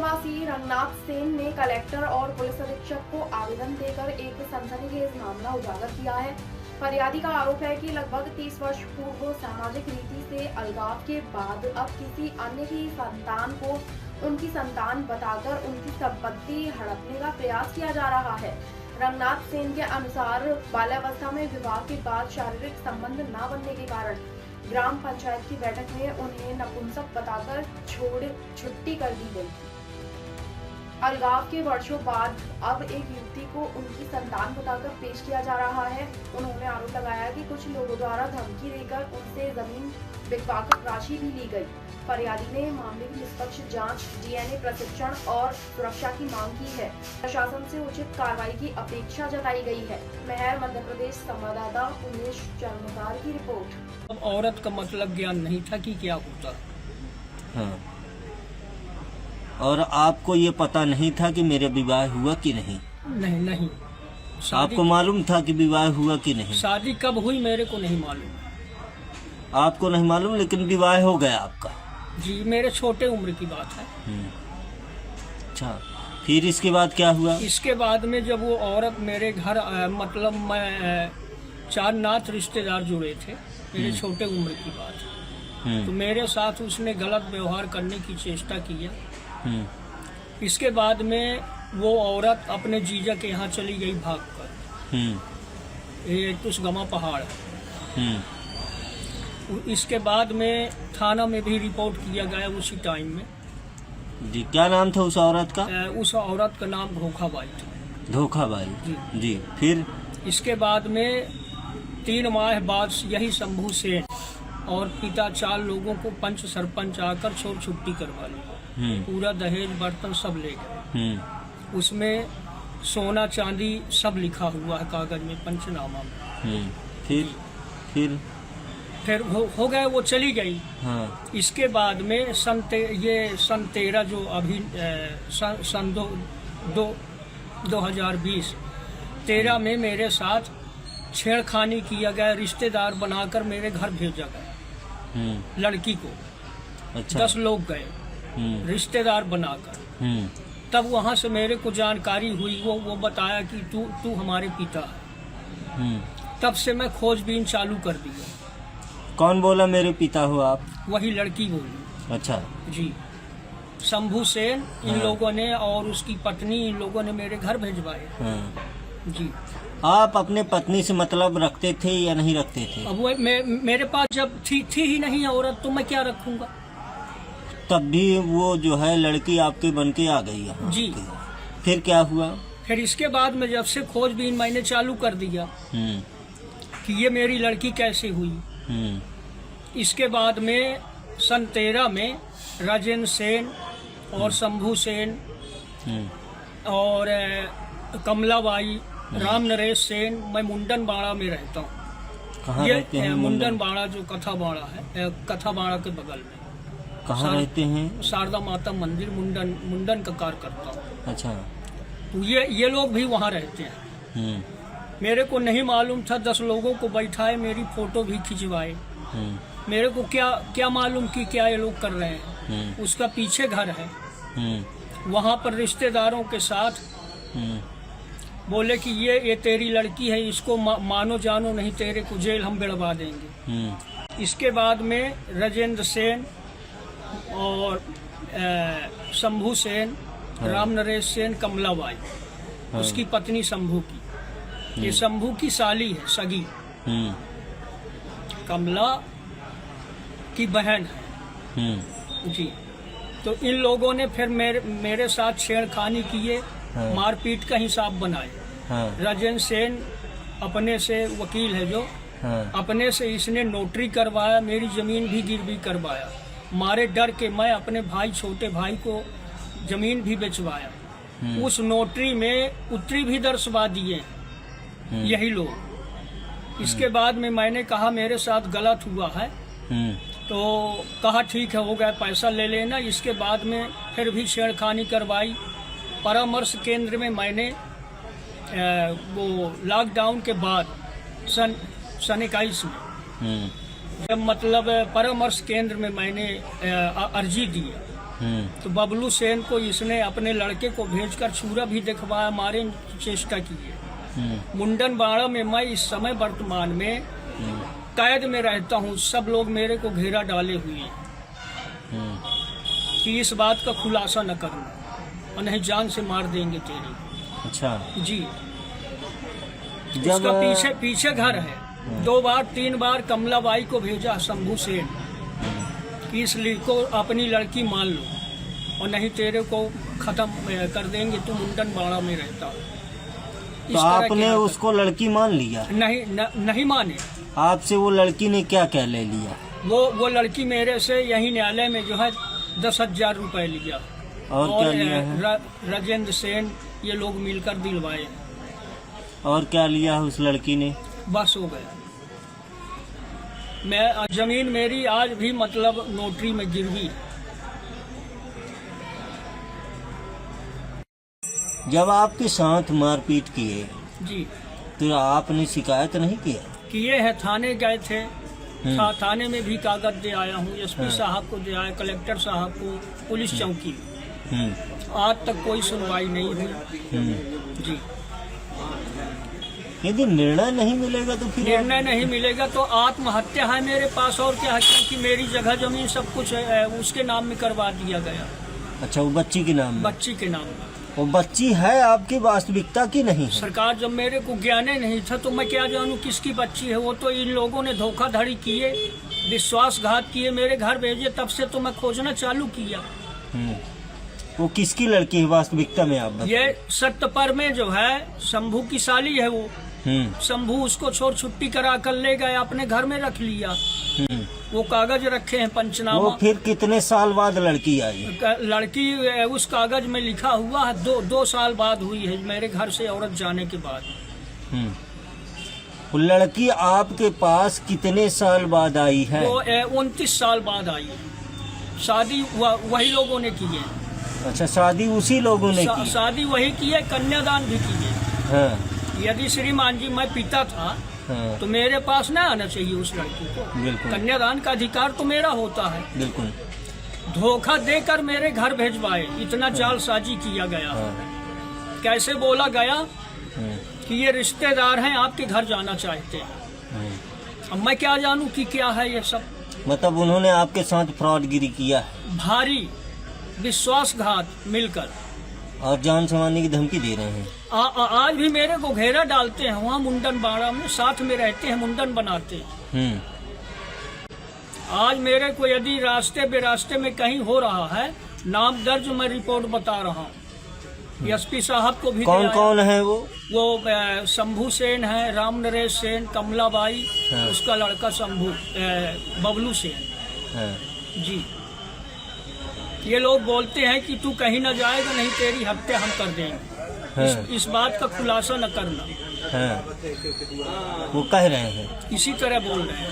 निवासी रंगनाथ सेन ने कलेक्टर और पुलिस अधीक्षक को आवेदन देकर एक सनसनीखेज मामला उजागर किया है। फरियादी का आरोप है कि लगभग 30 वर्ष पूर्व सामाजिक रीति से अलगाव के बाद अब किसी अन्य की संतान को उनकी संतान बताकर उनकी संपत्ति हड़पने का प्रयास किया जा रहा है। रंगनाथ सेन के अनुसार बाल्यावस्था में विवाह के बाद शारीरिक संबंध न बनने के कारण ग्राम पंचायत की बैठक में उन्हें नपुंसक बताकर छुट्टी कर दी गई। अलगाव के वर्षों बाद अब एक युवती को उनकी संतान बताकर पेश किया जा रहा है। उन्होंने आरोप लगाया कि कुछ लोगों द्वारा धमकी देकर उनसे जमीन बिकवाकर राशि भी ली गई। फरियादी ने मामले की निष्पक्ष जांच, डीएनए प्रशिक्षण और सुरक्षा की मांग की है। प्रशासन से उचित कार्रवाई की अपेक्षा जताई गई है। मेहर मध्य प्रदेश संवाददाता उमेश चरमकार की रिपोर्ट। अब औरत का मतलब ज्ञान नहीं था कि क्या होता। हाँ। और आपको ये पता नहीं था कि मेरा विवाह हुआ कि नहीं? नहीं। आपको मालूम था कि विवाह हुआ कि नहीं? शादी कब हुई मेरे को नहीं मालूम। आपको नहीं मालूम, लेकिन विवाह हो गया आपका? जी, मेरे छोटे उम्र की बात है। अच्छा, फिर इसके बाद क्या हुआ? इसके बाद में जब वो औरत मेरे घर मतलब मैं 4 नाथ रिश्तेदार जुड़े थे, मेरे छोटे उम्र की बात है। तो मेरे साथ उसने गलत व्यवहार करने की चेष्टा किया। इसके बाद में वो औरत अपने जीजा के यहाँ चली गई भागकर। ये तुसगमा पहाड़ है। इसके बाद में थाना में भी रिपोर्ट किया गया उसी टाइम में। जी, क्या नाम था उस औरत का? उस औरत का नाम धोखाबाई था। धोखाबाई जी। फिर इसके बाद में 3 माह बाद यही शंभू सेन और पिता 4 लोगों को पंच सरपंच आकर छुट्टी करवा ली। पूरा दहेज बर्तन सब ले गए। उसमें सोना चांदी सब लिखा हुआ है कागज में, पंचनामा में। फिर हो गए, वो चली गई। हाँ। इसके बाद में सन 13 जो अभी सन 2020 13 में मेरे साथ छेड़खानी किया गया। रिश्तेदार बनाकर मेरे घर भेजा गया लड़की को। अच्छा। 10 लोग गए रिश्तेदार बनाकर। तब वहाँ से मेरे को जानकारी हुई, वो बताया कि तू हमारे पिता है। तब से मैं खोजबीन चालू कर दी। कौन बोला मेरे पिता हो आप? वही लड़की बोली। अच्छा जी, शंभू सेन इन लोगों ने और उसकी पत्नी इन लोगों ने मेरे घर भेजवाए। जी। आप अपने पत्नी से मतलब रखते थे या नहीं रखते थे? अब वो मेरे पास जब थी ही नहीं औरत, तो मैं क्या रखूंगा। तब भी वो जो है लड़की आपके बन के आ गई यहाँ। जी। फिर क्या हुआ? फिर इसके बाद में जब से खोजबीन मैंने चालू कर दिया कि ये मेरी लड़की कैसे हुई। इसके बाद में सन 13 में राजेंद्र सेन और शंभू सेन और कमलाबाई, राम नरेश सेन, मैं मुंडन बाड़ा में रहता हूँ। कहाँ रहते हैं? मुंडन बाड़ा जो कथा बाड़ा है, कथा बाड़ा के बगल में। कहाँ रहते हैं? शारदा माता मंदिर, मुंडन का कार्य करता हूँ। अच्छा। तो ये लोग भी वहाँ रहते हैं। मेरे को नहीं मालूम था। 10 लोगों को बैठाए, मेरी फोटो भी खिंचवाए। मेरे को क्या मालूम कि क्या ये लोग कर रहे हैं। उसका पीछे घर है, वहाँ पर रिश्तेदारों के साथ बोले कि ये तेरी लड़की है, इसको मानो जानो, नहीं तेरे को जेल हम बिड़वा देंगे। इसके बाद में राजेंद्र सेन और शंभू सेन, राम नरेश सेन, कमलाबाई उसकी पत्नी शंभू की, ये शंभू की साली है, सगी। कमला की बहन है। जी। तो इन लोगों ने फिर मेरे साथ छेड़खानी किए। मारपीट का हिसाब बनाए। राजेंद्र सेन अपने से वकील है जो, अपने से इसने नोटरी करवाया, मेरी जमीन भी गिरवी करवाया। मारे डर के मैं अपने भाई, छोटे भाई को जमीन भी बेचवाया। उस नोटरी में उत्तरी भी दर्शवा दिए यही लोग। इसके बाद में मैंने कहा मेरे साथ गलत हुआ है, तो कहा ठीक है, हो गया, पैसा ले लेना। इसके बाद में फिर भी छेड़खानी करवाई। परामर्श केंद्र में मैंने वो लॉकडाउन के बाद सन 21 में जब मतलब परामर्श केंद्र में मैंने अर्जी दी तो बबलू सेन को इसने अपने लड़के को भेजकर छुरा भी दिखवाया, मारने की चेष्टा की है। मुंडन बाड़ा में मैं इस समय वर्तमान में कैद में रहता हूँ। सब लोग मेरे को घेरा डाले हुए हैं कि इस बात का खुलासा न करना और नहीं जान से मार देंगे तेरी। अच्छा जी। जब उसका पीछे घर है। 2 बार 3 बार कमलाबाई को भेजा शंभू सेन कि इस को अपनी लड़की मान लो और नहीं तेरे को खत्म कर देंगे, तू मुंडन बाड़ा में रहता। तो आपने उसको लड़की मान लिया? नहीं माने। आपसे वो लड़की ने क्या क्या ले लिया? वो लड़की मेरे से यही न्यायालय में जो है 10,000 रुपए लिया। और क्या लिया है? राजेंद्र सेन ये लोग मिलकर दिलवाए। और क्या लिया है उस लड़की ने? बस हो गया। मैं जमीन मेरी आज भी मतलब नोटरी में गिरवी है। जब आपके साथ मारपीट किए जी, तो आपने शिकायत नहीं किया? किए हैं, थाने गए थे। थाने में भी कागज दे आया हूँ, एसपी साहब को दे आया, कलेक्टर साहब को, पुलिस चौकी। आज तक कोई सुनवाई नहीं हुई। जी। यदि निर्णय नहीं मिलेगा तो फिर निर्णय नहीं मिलेगा तो आत्महत्या है मेरे पास, और क्या है, क्योंकि मेरी जगह जमीन सब कुछ उसके नाम में करवा दिया गया। अच्छा, वो बच्ची के नाम में? बच्ची के नाम में। वो बच्ची है आपकी वास्तविकता की नहीं है? सरकार, जब मेरे को ज्ञान नहीं था तो मैं क्या जानूं किसकी बच्ची है। वो तो इन लोगों ने धोखाधड़ी किए, विश्वासघात किए, मेरे घर भेजे, तब से तो मैं खोजना चालू किया। वो किसकी लड़की है वास्तविकता में आप बताइए? ये सत्यपर में जो है शंभू की साली है वो। शंभू उसको छोड़ छुट्टी करा कर ले गए, अपने घर में रख लिया। वो कागज रखे हैं पंचनामा। वो फिर कितने साल बाद लड़की आई? लड़की उस कागज में लिखा हुआ है 2 साल बाद हुई है, मेरे घर से औरत जाने के बाद। वो लड़की आपके पास कितने साल बाद आई है? वो 29 साल बाद आई है। शादी वही लोगों ने की है। अच्छा, शादी उसी लोगों ने की? शादी वही की है, कन्यादान भी की है। यदि श्रीमान जी मैं पिता था तो मेरे पास ना आना चाहिए उस लड़की को। बिल्कुल। कन्यादान का अधिकार तो मेरा होता है। बिल्कुल। धोखा देकर मेरे घर भेजवाए, इतना जालसाजी किया गया। कैसे बोला गया कि ये रिश्तेदार हैं, आपके घर जाना चाहते हैं। अब मैं क्या जानूं कि क्या है ये सब। मतलब उन्होंने आपके साथ फ्रॉडगिरी किया है? भारी विश्वासघात मिलकर, और जान से मारने की धमकी दे रहे हैं। आज भी मेरे को घेरा डालते हैं, वहाँ मुंडन बाड़ा में साथ में रहते हैं, मुंडन बनाते हैं। आज मेरे को यदि रास्ते बेरास्ते में कहीं हो रहा है, नाम दर्ज मैं रिपोर्ट बता रहा हूँ। एसपी साहब को भी कौन कौन है वो? शंभू सेन है, राम नरेश सेन, कमलाबाई, उसका लड़का शंभू, बबलू सेन। जी। ये लोग बोलते हैं कि तू कहीं न जाएगा, नहीं तेरी हत्या हम कर देंगे। इस बात का खुलासा न करना। वो कह रहे हैं, इसी तरह बोल रहे हैं।